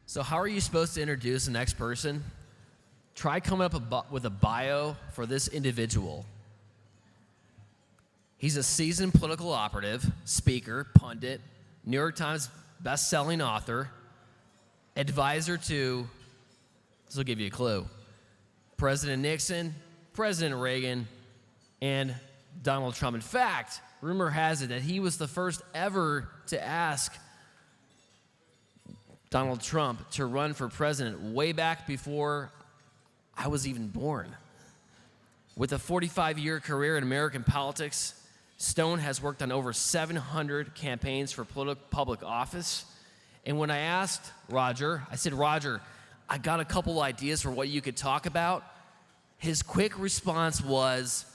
So how are you supposed to introduce the next person? Try coming up with a bio for this individual. He's a seasoned political operative, speaker, pundit, New York Times best-selling author, advisor to, this will give you a clue, President Nixon, President Reagan, and Donald Trump. In fact, rumor has it that he was the first ever to ask Donald Trump to run for president way back before I was even born. With a 45-year career in American politics, Stone has worked on over 700 campaigns for public office. And when I asked Roger, I said, Roger, I got a couple ideas for what you could talk about. His quick response was,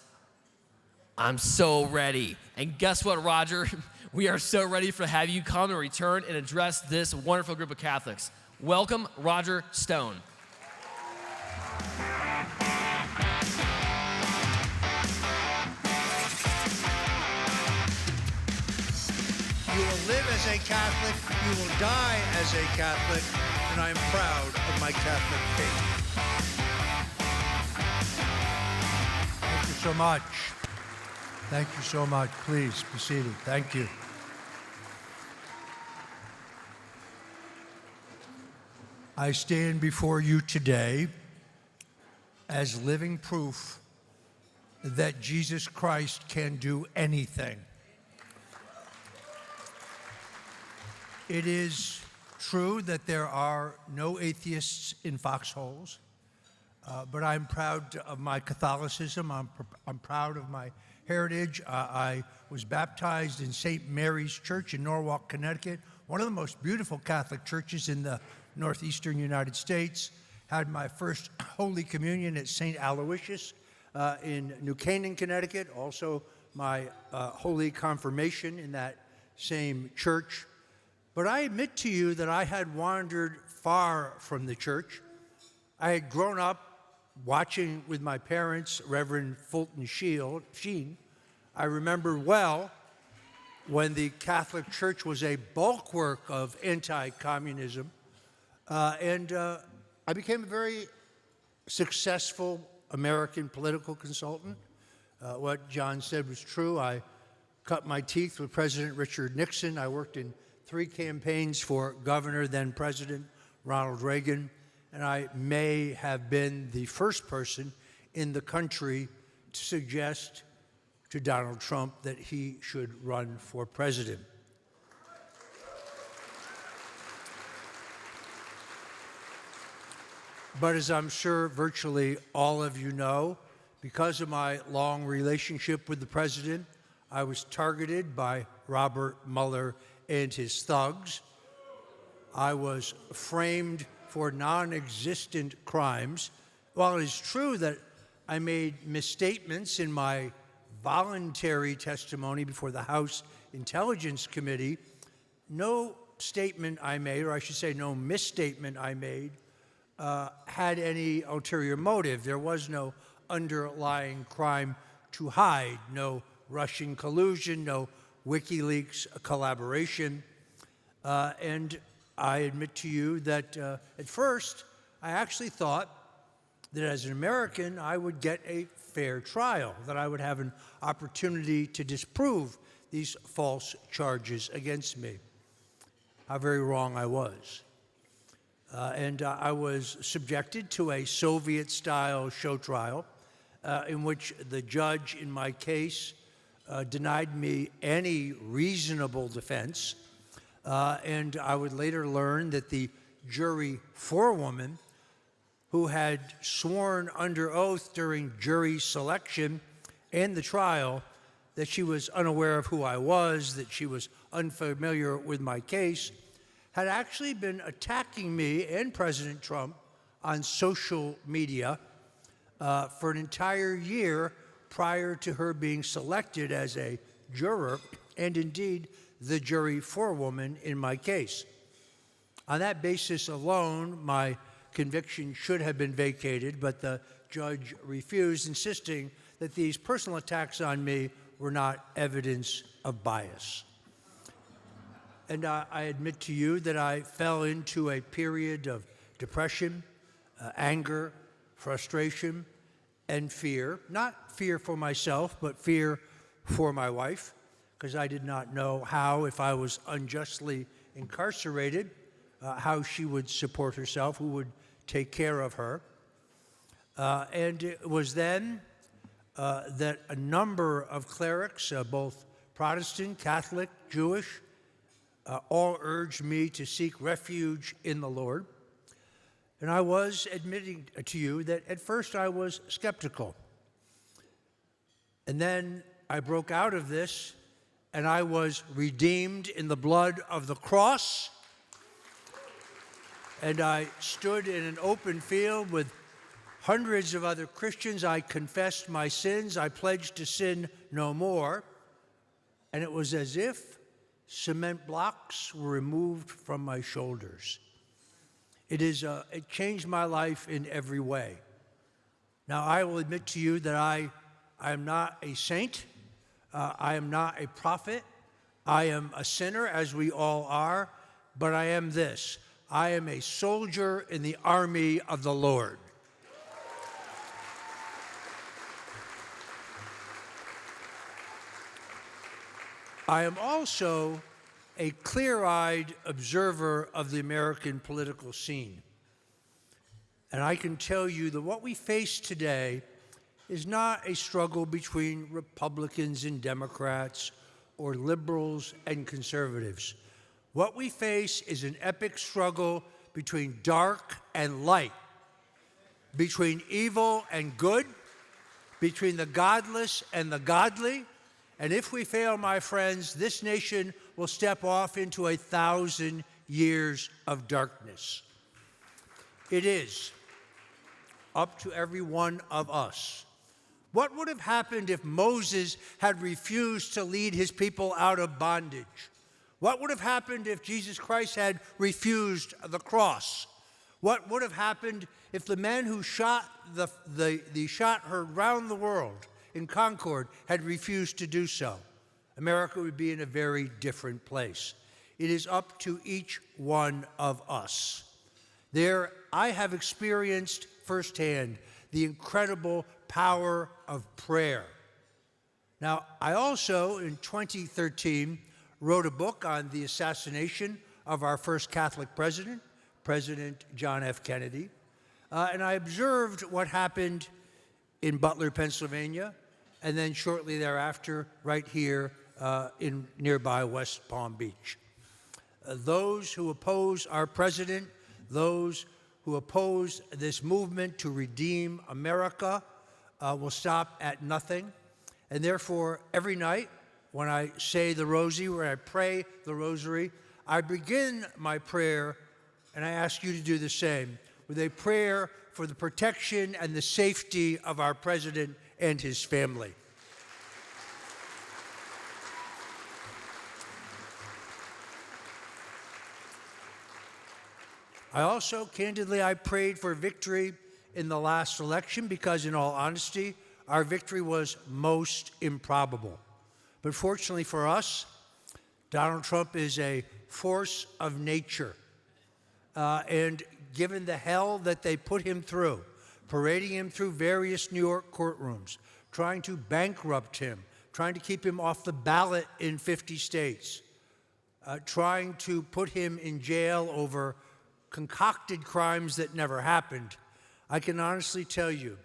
I'm so ready. And guess what, Roger? We are so ready to have you come and return and address this wonderful group of Catholics. Welcome, Roger Stone. You will live as a Catholic, you will die as a Catholic, and I am proud of my Catholic faith. Thank you so much. Thank you so much. Please be seated. Thank you. I stand before you today as living proof that Jesus Christ can do anything. It is true that there are no atheists in foxholes, but I'm proud of my Catholicism. I'm proud of my heritage. I was baptized in St. Mary's Church in Norwalk, Connecticut, one of the most beautiful Catholic churches in the northeastern United States. Had my first Holy Communion at St. Aloysius in New Canaan, Connecticut. Also my Holy Confirmation in that same church. But I admit to you that I had wandered far from the church. I had grown up watching with my parents Reverend Fulton Sheen. I remember well when the Catholic Church was a bulwark of anti-communism. And I became a very successful American political consultant. What John said was true. I cut my teeth with President Richard Nixon. I worked in 3 campaigns for Governor, then President Ronald Reagan. And I may have been the first person in the country to suggest to Donald Trump that he should run for president. But as I'm sure virtually all of you know, because of my long relationship with the president, I was targeted by Robert Mueller and his thugs. I was framed for non-existent crimes. While it is true that I made misstatements in my voluntary testimony before the House Intelligence Committee, no statement I made, or I should say no misstatement I made, had any ulterior motive. There was no underlying crime to hide, no Russian collusion, no WikiLeaks collaboration. And I admit to you that at first, I actually thought that as an American, I would get a fair trial, that I would have an opportunity to disprove these false charges against me. How very wrong I was. And I was subjected to a Soviet-style show trial in which the judge in my case denied me any reasonable defense. And I would later learn that the jury forewoman, who had sworn under oath during jury selection and the trial that she was unaware of who I was, that she was unfamiliar with my case, had actually been attacking me and President Trump on social media for an entire year prior to her being selected as a juror, and indeed the jury forewoman in my case. On that basis alone, my conviction should have been vacated, but the judge refused, insisting that these personal attacks on me were not evidence of bias. And I admit to you that I fell into a period of depression, anger, frustration, and fear. Not fear for myself, but fear for my wife, because I did not know how, if I was unjustly incarcerated, how she would support herself, who would take care of her. And it was then that a number of clerics, both Protestant, Catholic, Jewish, all urged me to seek refuge in the Lord. And I was admitting to you that at first I was skeptical. And then I broke out of this, and I was redeemed in the blood of the cross. And I stood in an open field with hundreds of other Christians. I confessed my sins. I pledged to sin no more. And it was as if cement blocks were removed from my shoulders. It changed my life in every way. Now, I will admit to you that I am not a saint. I am not a prophet. I am a sinner, as we all are. But I am this. I am a soldier in the army of the Lord. I am also a clear-eyed observer of the American political scene. And I can tell you that what we face today is not a struggle between Republicans and Democrats or liberals and conservatives. What we face is an epic struggle between dark and light, between evil and good, between the godless and the godly. And if we fail, my friends, this nation will step off into 1,000 years of darkness. It is up to every one of us. What would have happened if Moses had refused to lead his people out of bondage? What would have happened if Jesus Christ had refused the cross? What would have happened if the men who shot the shot heard round the world in Concord had refused to do so? America would be in a very different place. It is up to each one of us. I have experienced firsthand the incredible power of prayer. Now, I also, in 2013, wrote a book on the assassination of our first Catholic president, President John F. Kennedy. And I observed what happened in Butler, Pennsylvania, and then shortly thereafter, right here in nearby West Palm Beach. Those who oppose our president, those who oppose this movement to redeem America, will stop at nothing. And therefore, every night when I say the rosary, when I pray the rosary, I begin my prayer, and I ask you to do the same, with a prayer for the protection and the safety of our president and his family. I also, candidly, I prayed for victory in the last election because, in all honesty, our victory was most improbable. But fortunately for us, Donald Trump is a force of nature. And given the hell that they put him through, parading him through various New York courtrooms, trying to bankrupt him, trying to keep him off the ballot in 50 states, trying to put him in jail over concocted crimes that never happened, I can honestly tell you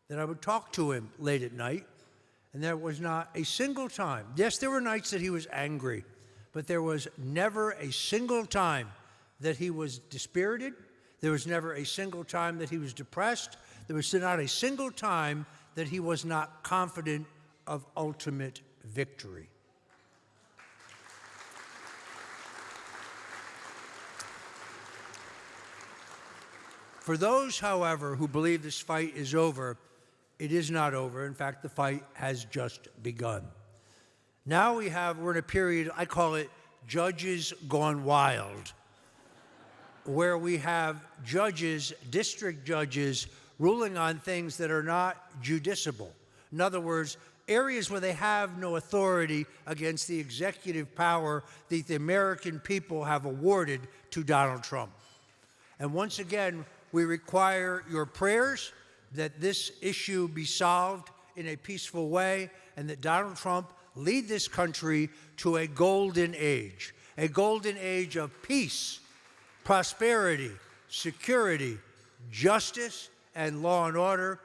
that I would talk to him late at night, and there was not a single time. Yes, there were nights that he was angry, but there was never a single time that he was dispirited. There was never a single time that he was depressed. There was not a single time that he was not confident of ultimate victory. For those, however, who believe this fight is over, it is not over. In fact, the fight has just begun. Now we're in a period, I call it judges gone wild, where we have judges, district judges, ruling on things that are not judiciable. In other words, areas where they have no authority against the executive power that the American people have awarded to Donald Trump. And once again, we require your prayers that this issue be solved in a peaceful way and that Donald Trump lead this country to a golden age of peace, prosperity, security, justice, and law and order.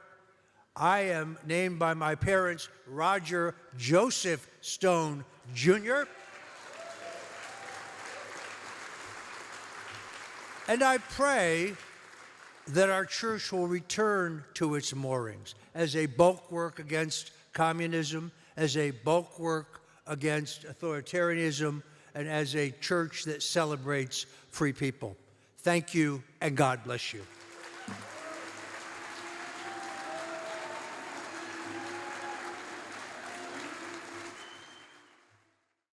I am named by my parents Roger Joseph Stone, Jr. And I pray that our church will return to its moorings as a bulwark against communism, as a bulwark against authoritarianism, and as a church that celebrates free people. Thank you, and God bless you.